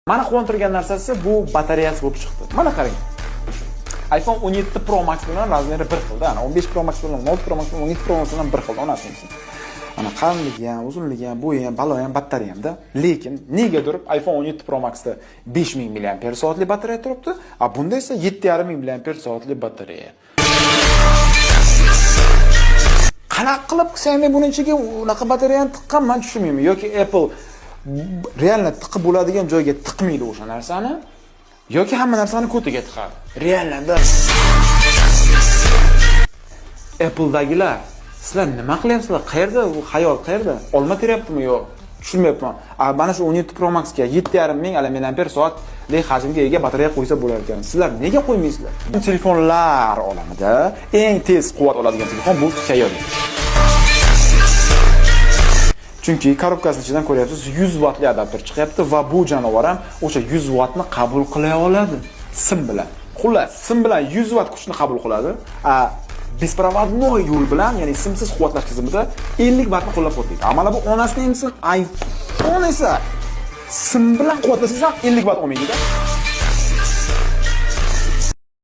Meni quvontirgan narsasi bu batareyasi bo'lib chiqdi. Mana qarang. iPhone 17 Pro Max bilan razmeri bir xilda. 15 Pro Max bilan 16 Pro Max bilan 17 Pro Max bilan bir xilda onasining. Mana qalinligi ham, uzunligi ham, bo'yi ham, baloyi ham, batareyasi hamda. Lekin negadir iPhone 17 Pro Maxda 5000 mAh batareya turibdi, a bunda esa 7500 mAh batareya. Qanaqa qilib sen buning ichiga unaqa batareyani tiqqan, men tushunmayman. Yoki Apple realni tiqib bo'ladigan joyga tiqmaydi o'sha narsani, yoki hamma narsani ko'tiga tiqadi. Reallarda Apple'dagilar sizlar nima qilyapsizlar? Qayerda bu xayol qayerda? Olma teryaptimi yo'q? Tushunmayapman. Mana shu 17 Pro Max ga 7500 mAh hajmga ega batareya qo'ysa bo'lar ekan. Sizlar nega qo'ymaysizlar? Telefonlar olamida eng tez quvvat oladigan telefon bu Xiaomi. Chunki korobkasining ichidan ko'ryapsiz 100 wattli adapter chiqyapti va bu janovar ham o'sha 100 wattni qabul qila oladi sim bilan. Xullas, sim bilan 100 watt kuchni qabul qiladi. Беспроводной yo'l bilan, ya'ni simsiz quvvatlash tizimida 50 wattni qo'llab-quvvatlaydi. Mana bu onasining iPhone esa sim bilan quvvatlasangiz ham 50 watt olmaydi-da.